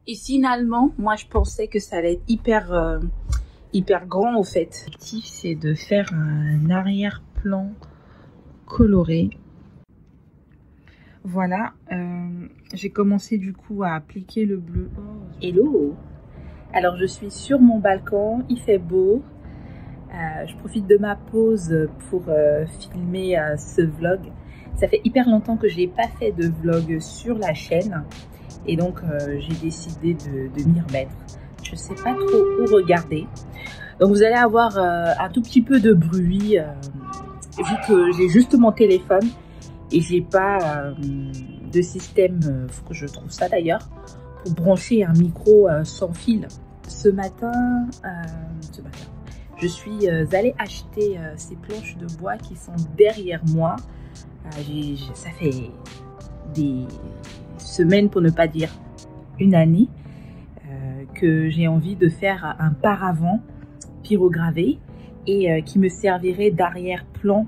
Et finalement, moi je pensais que ça allait être hyper grand au fait. L'objectif c'est de faire un arrière-plan coloré. Voilà, j'ai commencé du coup à appliquer le bleu. Hello! Alors je suis sur mon balcon, il fait beau. Je profite de ma pause pour filmer ce vlog. Ça fait hyper longtemps que je n'ai pas fait de vlog sur la chaîne. Et donc j'ai décidé de m'y remettre. Je ne sais pas trop où regarder. Donc vous allez avoir un tout petit peu de bruit vu que j'ai juste mon téléphone et j'ai pas de système, faut que je trouve ça d'ailleurs, pour brancher un micro sans fil. Ce matin, je suis allée acheter ces planches de bois qui sont derrière moi. Ça fait des semaines, pour ne pas dire une année, que j'ai envie de faire un paravent pyrogravé et qui me servirait d'arrière-plan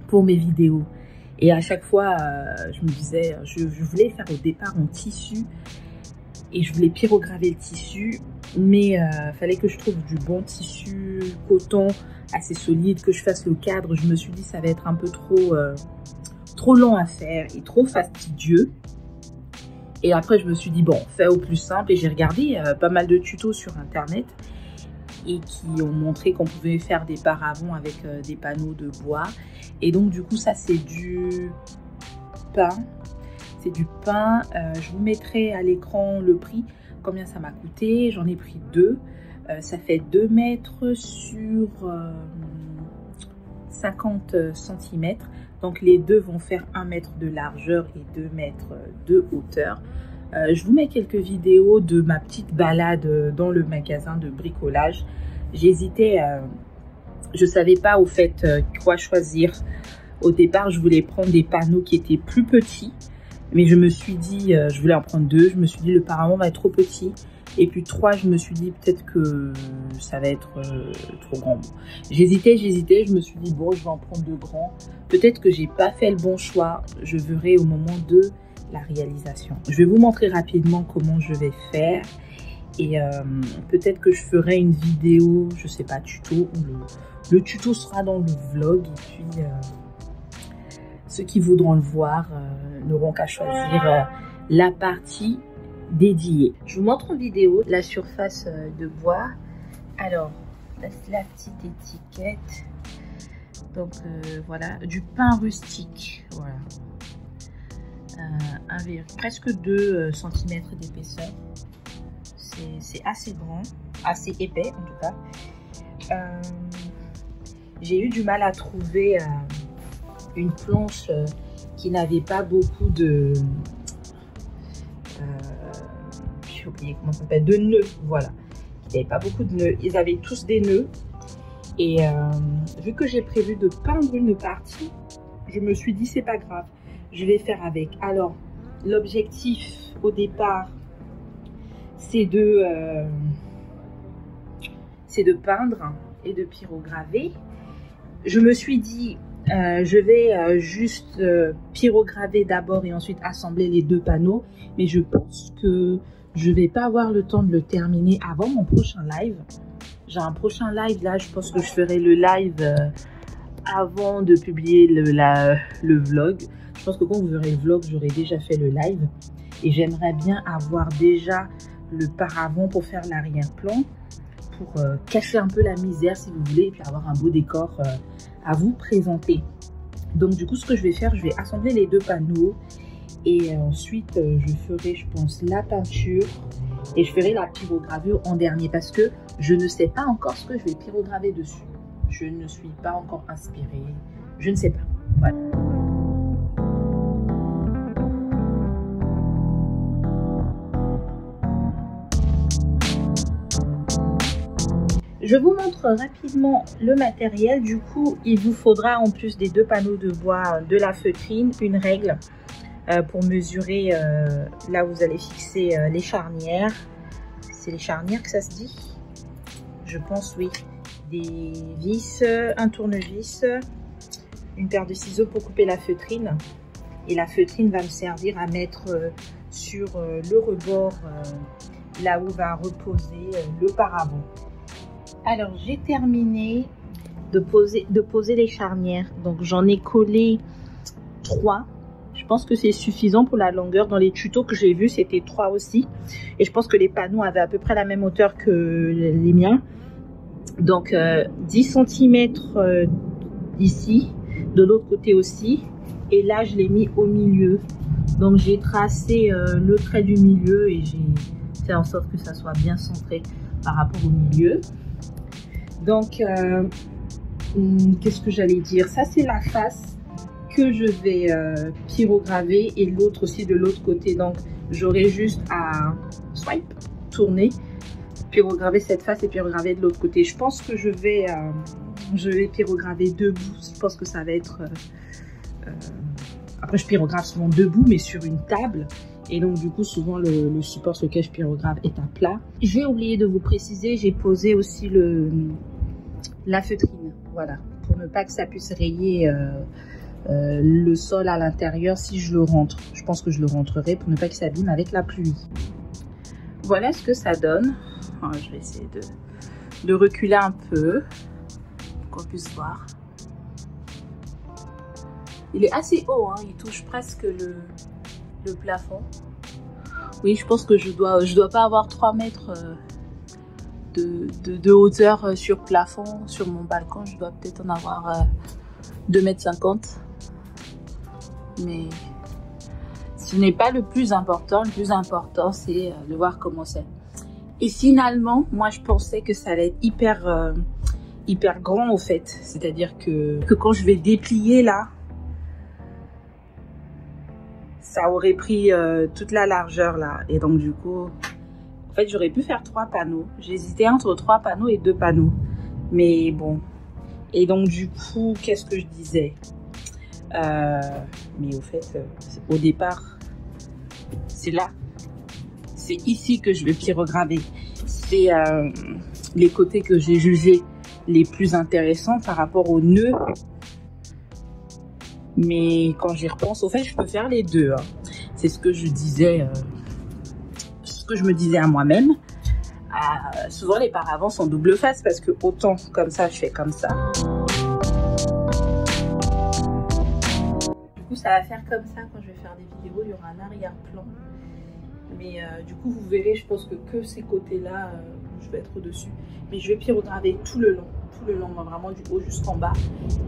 pour mes vidéos. Et à chaque fois, je me disais, je voulais faire au départ en tissu et je voulais pyrograver le tissu, mais fallait que je trouve du bon tissu coton assez solide, que je fasse le cadre. Je me suis dit ça va être un peu trop long à faire et trop fastidieux. Et après je me suis dit bon, fais au plus simple, et j'ai regardé pas mal de tutos sur internet et qui ont montré qu'on pouvait faire des paravents avec des panneaux de bois. Et donc du coup ça c'est du pain. C'est du pain. Je vous mettrai à l'écran le prix, combien ça m'a coûté. J'en ai pris 2. Ça fait 2 mètres sur 50 cm. Donc les deux vont faire 1 mètre de largeur et 2 mètres de hauteur. Je vous mets quelques vidéos de ma petite balade dans le magasin de bricolage. J'hésitais, je ne savais pas au fait quoi choisir. Au départ, je voulais prendre des panneaux qui étaient plus petits. Mais je me suis dit, je voulais en prendre 2. Je me suis dit, le paravent va être trop petit. Et puis 3, je me suis dit, peut-être que ça va être trop grand. Bon. J'hésitais. Je me suis dit, bon, je vais en prendre 2 grands. Peut-être que j'ai pas fait le bon choix. Je verrai au moment de la réalisation. Je vais vous montrer rapidement comment je vais faire. Et peut-être que je ferai une vidéo, je sais pas, tuto. Ou le tuto sera dans le vlog. Et puis... ceux qui voudront le voir n'auront qu'à choisir la partie dédiée. Je vous montre en vidéo la surface de bois. Alors, là c'est la petite étiquette. Donc voilà, du pain rustique. Voilà. Presque 2 cm d'épaisseur. C'est assez grand, assez épais en tout cas. J'ai eu du mal à trouver... une planche qui n'avait pas beaucoup de j'ai oublié comment ça s'appelle, de nœuds, voilà, qui n'avait pas beaucoup de nœuds. Ils avaient tous des nœuds et vu que j'ai prévu de peindre une partie, je me suis dit c'est pas grave, je vais faire avec. Alors l'objectif au départ c'est de peindre et de pyrograver. Je me suis dit je vais juste pyrograver d'abord et ensuite assembler les 2 panneaux. Mais je pense que je vais pas avoir le temps de le terminer avant mon prochain live. J'ai un prochain live là, je pense que je ferai le live avant de publier le vlog. Je pense que quand vous verrez le vlog, j'aurai déjà fait le live. Et j'aimerais bien avoir déjà le paravent pour faire l'arrière-plan, pour cacher un peu la misère si vous voulez, et puis avoir un beau décor à vous présenter. Donc du coup ce que je vais faire, je vais assembler les 2 panneaux et ensuite je ferai, je pense, la peinture et je ferai la pyrogravure en dernier parce que je ne sais pas encore ce que je vais pyrograver dessus. Je ne suis pas encore inspirée, je ne sais pas. Voilà. Je vous montre rapidement le matériel. Du coup, il vous faudra en plus des 2 panneaux de bois, de la feutrine, une règle pour mesurer là où vous allez fixer les charnières. C'est les charnières que ça se dit? Je pense oui. Des vis, un tournevis, une paire de ciseaux pour couper la feutrine. Et la feutrine va me servir à mettre sur le rebord, là où va reposer le paravent. Alors j'ai terminé de poser les charnières, donc j'en ai collé 3. Je pense que c'est suffisant pour la longueur. Dans les tutos que j'ai vus, c'était 3 aussi. Et je pense que les panneaux avaient à peu près la même hauteur que les miens. Donc 10 cm ici, de l'autre côté aussi. Et là, je l'ai mis au milieu. Donc j'ai tracé le trait du milieu et j'ai fait en sorte que ça soit bien centré par rapport au milieu. Donc, qu'est-ce que j'allais dire? Ça, c'est la face que je vais pyrograver et l'autre aussi de l'autre côté. Donc, j'aurai juste à swipe, tourner, pyrograver cette face et pyrograver de l'autre côté. Je pense que je vais pyrograver debout. Je pense que ça va être... Après, je pyrographe souvent debout, mais sur une table. Et donc, du coup, souvent, le support sur lequel je pyrographe est à plat. J'ai oublié de vous préciser, j'ai posé aussi la feutrine. Voilà, pour ne pas que ça puisse rayer le sol à l'intérieur si je le rentre. Je pense que je le rentrerai pour ne pas qu'il s'abîme avec la pluie. Voilà ce que ça donne. Alors, je vais essayer de reculer un peu pour qu'on puisse voir. Il est assez haut, hein, il touche presque le plafond. Oui, je pense que je dois pas avoir 3 mètres de hauteur sur plafond, sur mon balcon. Je dois peut-être en avoir 2,50 m. Mais ce n'est pas le plus important. Le plus important, c'est de voir comment c'est. Et finalement, moi, je pensais que ça allait être hyper grand, au fait. C'est-à-dire que quand je vais déplier là, ça aurait pris toute la largeur là. Et donc du coup, en fait, j'aurais pu faire 3 panneaux. J'hésitais entre 3 panneaux et 2 panneaux. Mais bon. Et donc du coup, qu'est-ce que je disais? Mais au fait, au départ, c'est là. C'est ici que je vais pyrograver. C'est les côtés que j'ai jugés les plus intéressants par rapport aux nœuds. Mais quand j'y repense, au fait, je peux faire les deux. Hein. C'est ce que je disais, ce que je me disais à moi-même. Souvent, les paravents sont double face parce que autant comme ça, je fais comme ça. Du coup, ça va faire comme ça quand je vais faire des vidéos. Il y aura un arrière-plan. Mais du coup, vous verrez, je pense que ces côtés-là, je vais être au-dessus. Mais je vais pyrograver tout le long, vraiment du haut jusqu'en bas.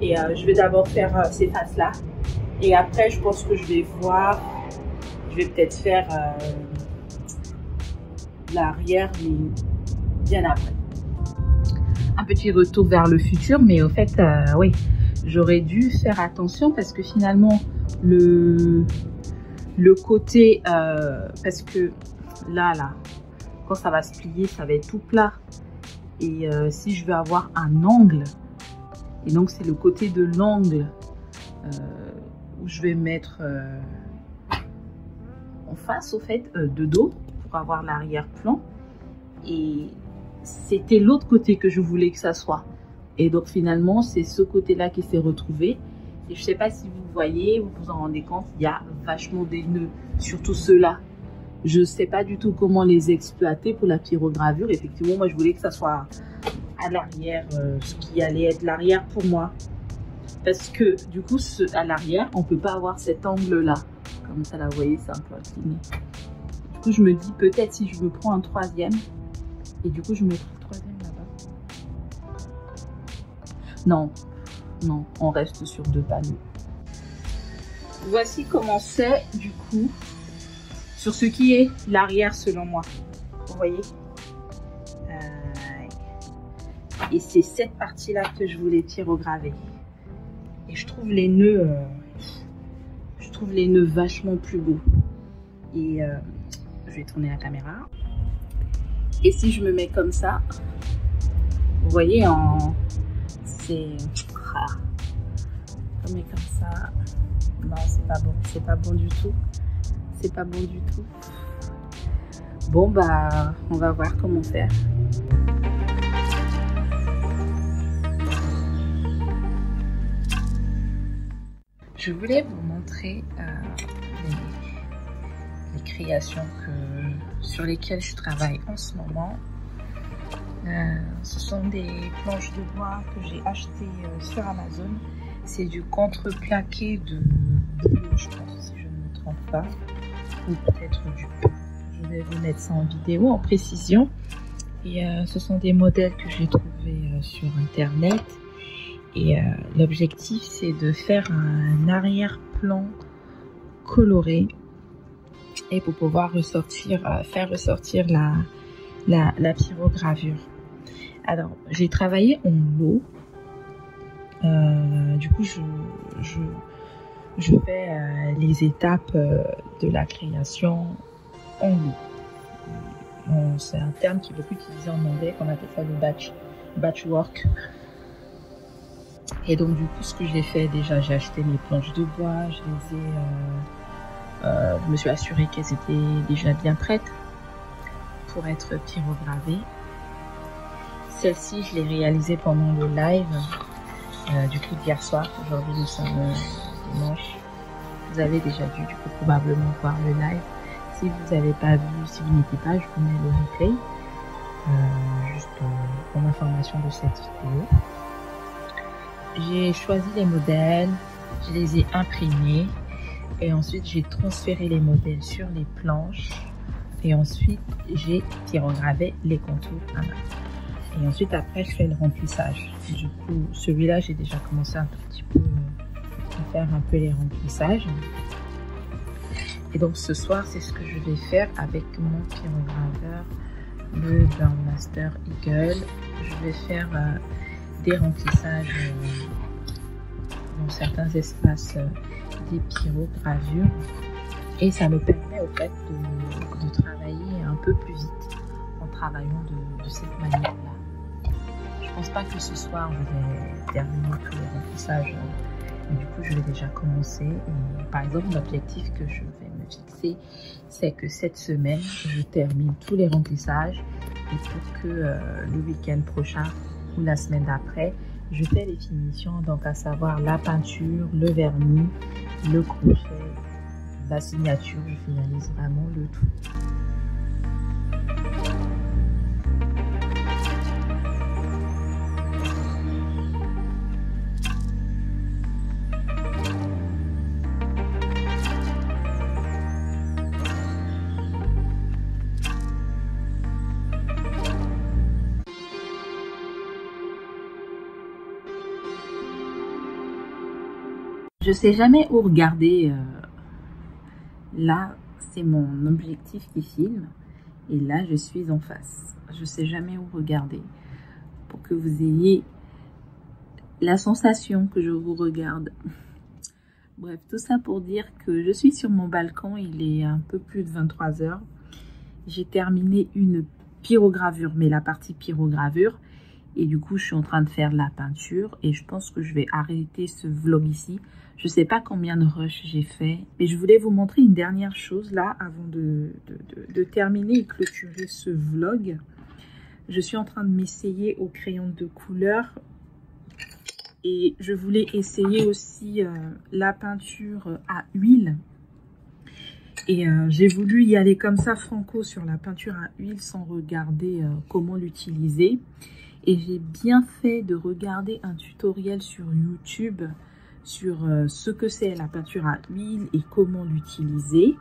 Et je vais d'abord faire ces faces-là. Et après, je pense que je vais voir, je vais peut-être faire l'arrière, mais bien après. Un petit retour vers le futur, mais au fait, oui, j'aurais dû faire attention parce que finalement, le côté, parce que là, quand ça va se plier, ça va être tout plat. Et si je veux avoir un angle, et donc c'est le côté de l'angle où je vais mettre en face, au fait, de dos, pour avoir l'arrière-plan. Et c'était l'autre côté que je voulais que ça soit. Et donc finalement, c'est ce côté-là qui s'est retrouvé. Et je ne sais pas si vous voyez, vous vous en rendez compte, il y a vachement des nœuds, surtout ceux-là. Je ne sais pas du tout comment les exploiter pour la pyrogravure. Effectivement, moi, je voulais que ça soit à l'arrière, ce qui allait être l'arrière pour moi. Parce que, du coup, à l'arrière, on ne peut pas avoir cet angle-là. Comme ça, là, vous voyez, c'est un peu incliné. Du coup, je me dis, peut-être si je me prends un troisième, et du coup, je mettrai le troisième là-bas. Non, non, on reste sur 2 panneaux. Voici comment c'est, du coup, sur ce qui est l'arrière selon moi. Vous voyez? Et c'est cette partie-là que je voulais pyrograver. Et je trouve les nœuds, vachement plus beaux. Et je vais tourner la caméra. Et si je me mets comme ça, vous voyez, c'est... Je mets comme ça. Non, c'est pas bon. C'est pas bon du tout. C'est pas bon du tout. Bon, bah, on va voir comment faire. Je voulais vous montrer les créations sur lesquelles je travaille en ce moment. Ce sont des planches de bois que j'ai achetées sur Amazon. C'est du contreplaqué de bleu, je pense, si je ne me trompe pas, ou peut-être du bleu. Je vais vous mettre ça en vidéo, en précision. Et ce sont des modèles que j'ai trouvés sur internet. Et l'objectif, c'est de faire un arrière-plan coloré et pour pouvoir faire ressortir la pyrogravure. Alors, j'ai travaillé en lot. Du coup, je fais les étapes de la création en lot. C'est un terme qui est beaucoup utilisé en anglais, qu'on appelle ça le batchwork. Et donc, du coup, ce que j'ai fait, déjà, j'ai acheté mes planches de bois, je me suis assurée qu'elles étaient déjà bien prêtes pour être pyrogravées. Celle-ci, je l'ai réalisée pendant le live du coup d'hier soir. Aujourd'hui, nous sommes dimanche. Vous avez déjà dû du coup probablement voir le live. Si vous n'avez pas vu, si vous n'étiez pas, je vous mets le replay juste pour l'information de cette vidéo. J'ai choisi les modèles, je les ai imprimés et ensuite j'ai transféré les modèles sur les planches et ensuite j'ai pyrogravé les contours à main. Et ensuite après je fais le remplissage. Du coup celui-là j'ai déjà commencé un tout petit peu à faire un peu les remplissages. Et donc ce soir c'est ce que je vais faire avec mon pyrograveur, le Burmester Eagle. Je vais faire des remplissages dans certains espaces des pyrogravures et ça me permet au fait de travailler un peu plus vite en travaillant de cette manière-là. Je pense pas que ce soir je vais terminer tous les remplissages, mais du coup je vais déjà commencer. Et par exemple l'objectif que je vais me fixer, c'est que cette semaine je termine tous les remplissages et pour que le week-end prochain ou la semaine d'après, je fais les finitions, donc à savoir la peinture, le vernis, le crochet, la signature, je finalise vraiment le tout. Je sais jamais où regarder. Là, c'est mon objectif qui filme. Et là, je suis en face. Je sais jamais où regarder. Pour que vous ayez la sensation que je vous regarde. Bref, tout ça pour dire que je suis sur mon balcon. Il est un peu plus de 23 h. J'ai terminé une pyrogravure, mais la partie pyrogravure. Et du coup, je suis en train de faire la peinture. Et je pense que je vais arrêter ce vlog ici. Je ne sais pas combien de rushs j'ai fait. Mais je voulais vous montrer une dernière chose là, avant de terminer et clôturer ce vlog. Je suis en train de m'essayer au crayon de couleur. Et je voulais essayer aussi la peinture à huile. Et j'ai voulu y aller comme ça, franco, sur la peinture à huile, sans regarder comment l'utiliser. Et j'ai bien fait de regarder un tutoriel sur YouTube sur ce que c'est la peinture à huile et comment l'utiliser.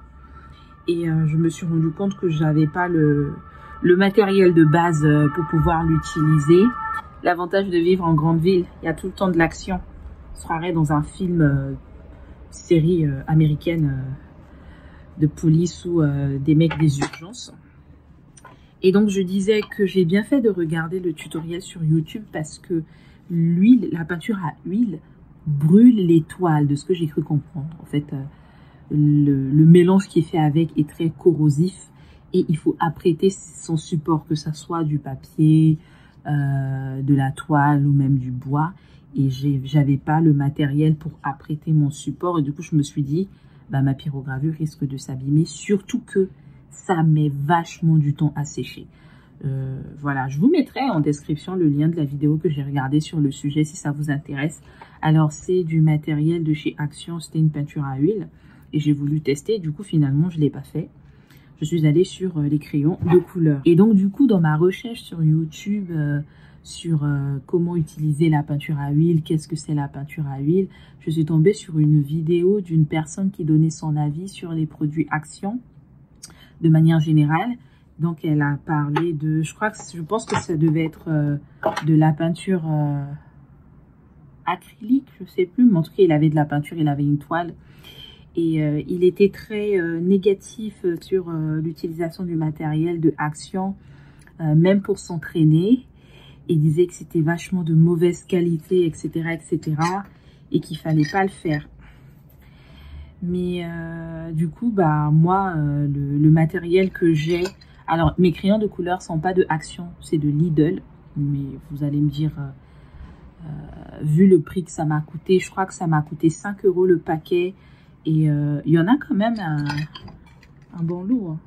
Et je me suis rendu compte que j'avais pas le matériel de base pour pouvoir l'utiliser. L'avantage de vivre en grande ville, il y a tout le temps de l'action. On se croirait dans un film, série américaine de police ou des mecs des urgences. Et donc, je disais que j'ai bien fait de regarder le tutoriel sur YouTube parce que l'huile, la peinture à huile, brûle les toiles, de ce que j'ai cru comprendre. En fait, le mélange qui est fait avec est très corrosif et il faut apprêter son support, que ça soit du papier, de la toile ou même du bois. Et j'avais pas le matériel pour apprêter mon support. Et du coup, je me suis dit, bah, ma pyrogravure risque de s'abîmer, surtout que ça met vachement du temps à sécher. Voilà, je vous mettrai en description le lien de la vidéo que j'ai regardée sur le sujet si ça vous intéresse. Alors, c'est du matériel de chez Action, c'était une peinture à huile et j'ai voulu tester. Du coup, finalement, je ne l'ai pas fait. je suis allée sur les crayons de couleur. Et donc du coup, dans ma recherche sur YouTube, sur comment utiliser la peinture à huile, qu'est-ce que c'est la peinture à huile, je suis tombée sur une vidéo d'une personne qui donnait son avis sur les produits Action de manière générale. Donc elle a parlé de, je pense que ça devait être de la peinture acrylique, je sais plus, mais en tout cas il avait de la peinture, il avait une toile. Et il était très négatif sur l'utilisation du matériel de Action, même pour s'entraîner. Il disait que c'était vachement de mauvaise qualité, etc., etc. et qu'il fallait pas le faire. Mais du coup, bah moi, le matériel que j'ai... Alors, mes crayons de couleur sont pas de Action, c'est de Lidl. Mais vous allez me dire, vu le prix que ça m'a coûté, je crois que ça m'a coûté 5 € le paquet. Et il y en a quand même un bon lot. Hein.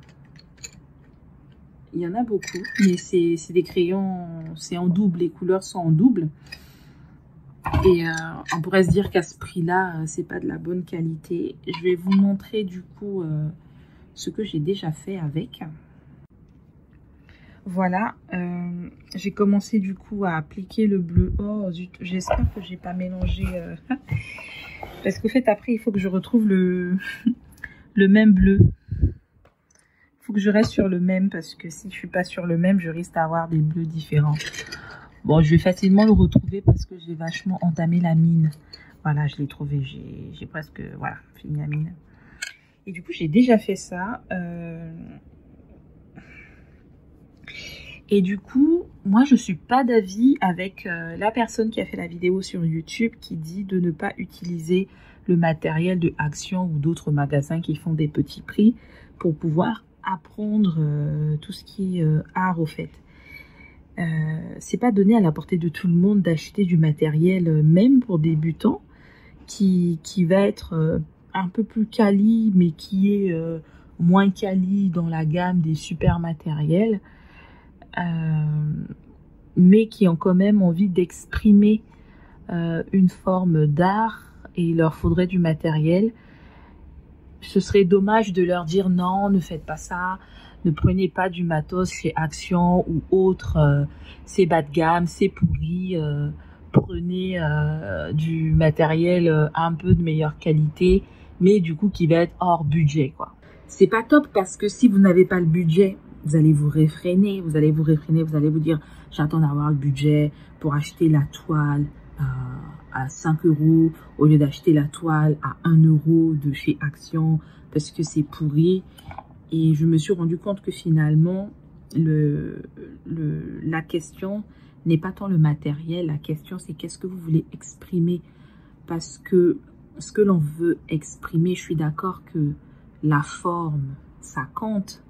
Il y en a beaucoup, mais c'est des crayons, c'est en double, les couleurs sont en double. Et on pourrait se dire qu'à ce prix-là, c'est pas de la bonne qualité. Je vais vous montrer du coup ce que j'ai déjà fait avec. Voilà, j'ai commencé du coup à appliquer le bleu. Oh zut, j'espère que j'ai pas mélangé. Parce qu'au fait, après, il faut que je retrouve le même bleu. Il faut que je reste sur le même parce que si je suis pas sur le même, je risque d'avoir des bleus différents. Bon, je vais facilement le retrouver parce que j'ai vachement entamé la mine. Voilà, je l'ai trouvé. J'ai presque, voilà, fini la mine. Et du coup, j'ai déjà fait ça. Et du coup, moi, je suis pas d'avis avec la personne qui a fait la vidéo sur YouTube qui dit de ne pas utiliser le matériel de Action ou d'autres magasins qui font des petits prix pour pouvoir apprendre tout ce qui est art au fait. C'est pas donné à la portée de tout le monde d'acheter du matériel, même pour débutants, qui va être un peu plus quali, mais qui est moins quali dans la gamme des super matériels, mais qui ont quand même envie d'exprimer une forme d'art et il leur faudrait du matériel. Ce serait dommage de leur dire non, ne faites pas ça, ne prenez pas du matos chez Action ou autre, c'est bas de gamme, c'est pourri, prenez du matériel un peu de meilleure qualité, mais du coup qui va être hors budget, quoi. C'est pas top parce que si vous n'avez pas le budget, vous allez vous réfréner, vous allez vous dire j'attends d'avoir le budget pour acheter la toile à 5 € au lieu d'acheter la toile à 1 € de chez Action parce que c'est pourri. Et je me suis rendu compte que finalement, la question n'est pas tant le matériel, la question c'est qu'est-ce que vous voulez exprimer. Parce que ce que l'on veut exprimer, je suis d'accord que la forme, ça compte.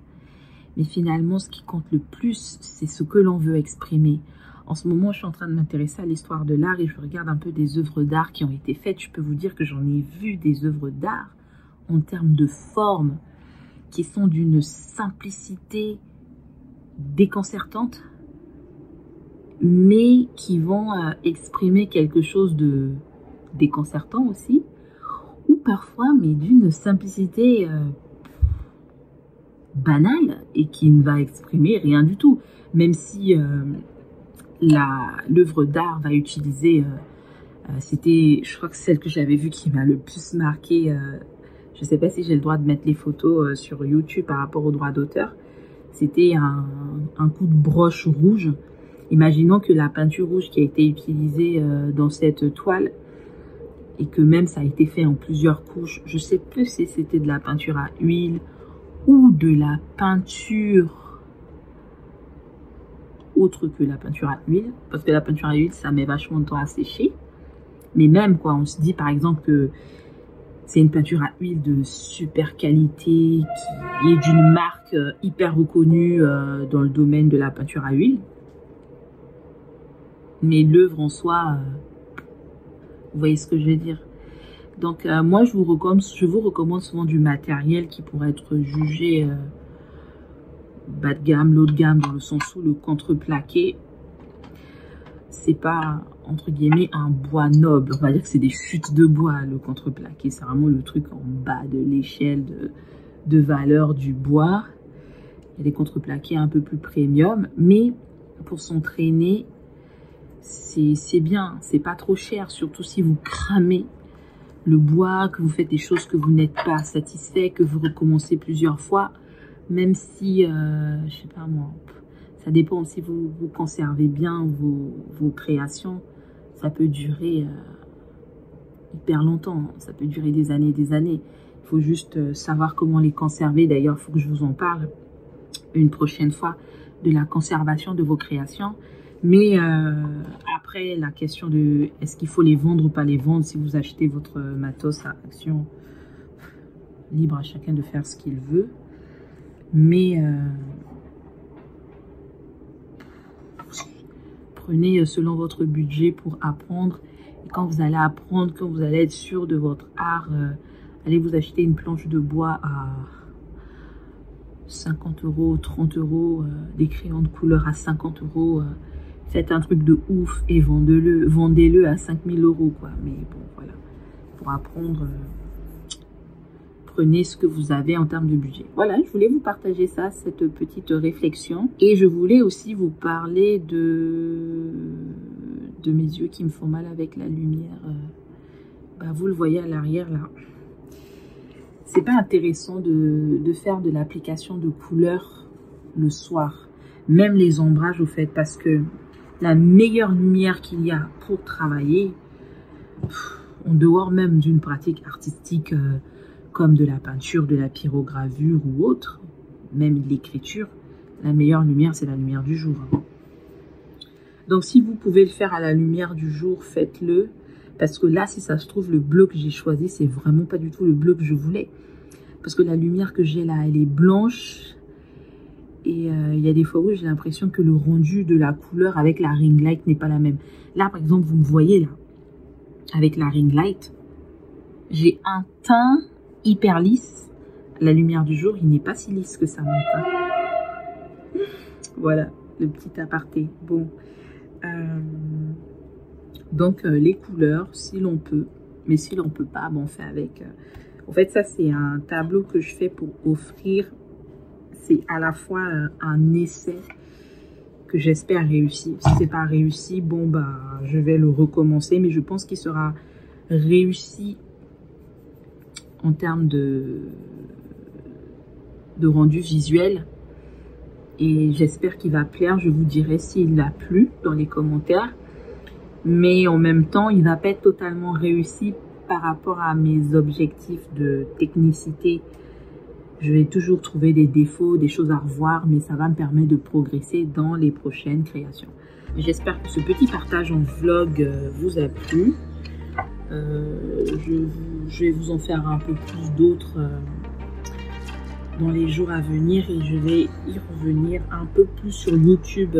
Mais finalement, ce qui compte le plus, c'est ce que l'on veut exprimer. En ce moment, je suis en train de m'intéresser à l'histoire de l'art et je regarde un peu des œuvres d'art qui ont été faites. Je peux vous dire que j'en ai vu des œuvres d'art en termes de forme qui sont d'une simplicité déconcertante, mais qui vont exprimer quelque chose de déconcertant aussi, ou parfois, mais d'une simplicité banale et qui ne va exprimer rien du tout, même si l'œuvre d'art va utiliser, c'était, je crois que celle que j'avais vue qui m'a le plus marqué, je ne sais pas si j'ai le droit de mettre les photos sur YouTube par rapport aux droits d'auteur, c'était un coup de broche rouge. Imaginons que la peinture rouge qui a été utilisée dans cette toile et que même ça a été fait en plusieurs couches, je ne sais plus si c'était de la peinture à huile ou de la peinture autre que la peinture à huile, parce que la peinture à huile, ça met vachement de temps à sécher. Mais même, quoi, on se dit par exemple que c'est une peinture à huile de super qualité, qui est d'une marque hyper reconnue dans le domaine de la peinture à huile. Mais l'œuvre en soi, vous voyez ce que je veux dire. Donc moi, je vous recommande souvent du matériel qui pourrait être jugé bas de gamme, low de gamme, dans le sens où le contreplaqué, c'est pas, entre guillemets, un bois noble. On va dire que c'est des chutes de bois, le contreplaqué. C'est vraiment le truc en bas de l'échelle de valeur du bois. Il y a des contreplaqués un peu plus premium, mais pour s'entraîner, c'est bien, c'est pas trop cher, surtout si vous cramez le bois, que vous faites des choses que vous n'êtes pas satisfait, que vous recommencez plusieurs fois, même si, je sais pas moi, ça dépend si vous conservez bien vos créations, ça peut durer hyper longtemps, ça peut durer des années et des années. Il faut juste savoir comment les conserver. D'ailleurs, il faut que je vous en parle une prochaine fois de la conservation de vos créations. Mais après, la question de est-ce qu'il faut les vendre ou pas les vendre, si vous achetez votre matos à Action, libre à chacun de faire ce qu'il veut. Mais prenez selon votre budget pour apprendre. Et quand vous allez apprendre, quand vous allez être sûr de votre art, allez vous acheter une planche de bois à 50 €, 30 €, des crayons de couleur à 50 €. Faites un truc de ouf et vendez-le à 5000 €, quoi. Mais bon, voilà. Pour apprendre, prenez ce que vous avez en termes de budget. Voilà, je voulais vous partager ça, cette petite réflexion. Et je voulais aussi vous parler de mes yeux qui me font mal avec la lumière. Vous le voyez à l'arrière, là. C'est pas intéressant de faire de l'application de couleurs le soir. Même les ombrages, au fait, parce que la meilleure lumière qu'il y a pour travailler, en dehors même d'une pratique artistique comme de la peinture, de la pyrogravure ou autre, même de l'écriture, la meilleure lumière, c'est la lumière du jour. Donc, si vous pouvez le faire à la lumière du jour, faites-le. Parce que là, si ça se trouve, le bleu que j'ai choisi, c'est vraiment pas du tout le bleu que je voulais. Parce que la lumière que j'ai là, elle est blanche. Et il y a des fois où j'ai l'impression que le rendu de la couleur avec la ring light n'est pas la même. Là, par exemple, vous me voyez là, avec la ring light, j'ai un teint hyper lisse. La lumière du jour, il n'est pas si lisse que ça, mon teint. Voilà, le petit aparté. Bon. Donc, les couleurs, si l'on peut, mais si l'on peut pas, on fait avec. En fait, ça, c'est un tableau que je fais pour offrir. C'est à la fois un essai que j'espère réussir. Si c'est pas réussi, bon, je vais le recommencer, mais je pense qu'il sera réussi en termes de rendu visuel. Et j'espère qu'il va plaire. Je vous dirai s'il a plu dans les commentaires. Mais en même temps, il va pas être totalement réussi par rapport à mes objectifs de technicité. Je vais toujours trouver des défauts, des choses à revoir, mais ça va me permettre de progresser dans les prochaines créations. J'espère que ce petit partage en vlog vous a plu. Je vais vous en faire un peu plus d'autres dans les jours à venir et je vais y revenir un peu plus sur YouTube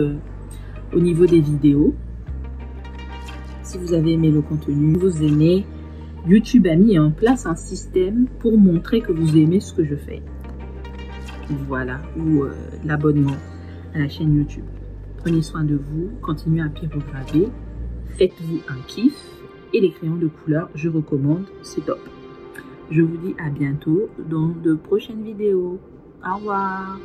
au niveau des vidéos. Si vous avez aimé le contenu, vous aimez, YouTube a mis en place un système pour montrer que vous aimez ce que je fais. Voilà, ou l'abonnement à la chaîne YouTube. Prenez soin de vous, continuez à pyrograver, faites-vous un kiff et les crayons de couleur, je recommande, c'est top. Je vous dis à bientôt dans de prochaines vidéos. Au revoir.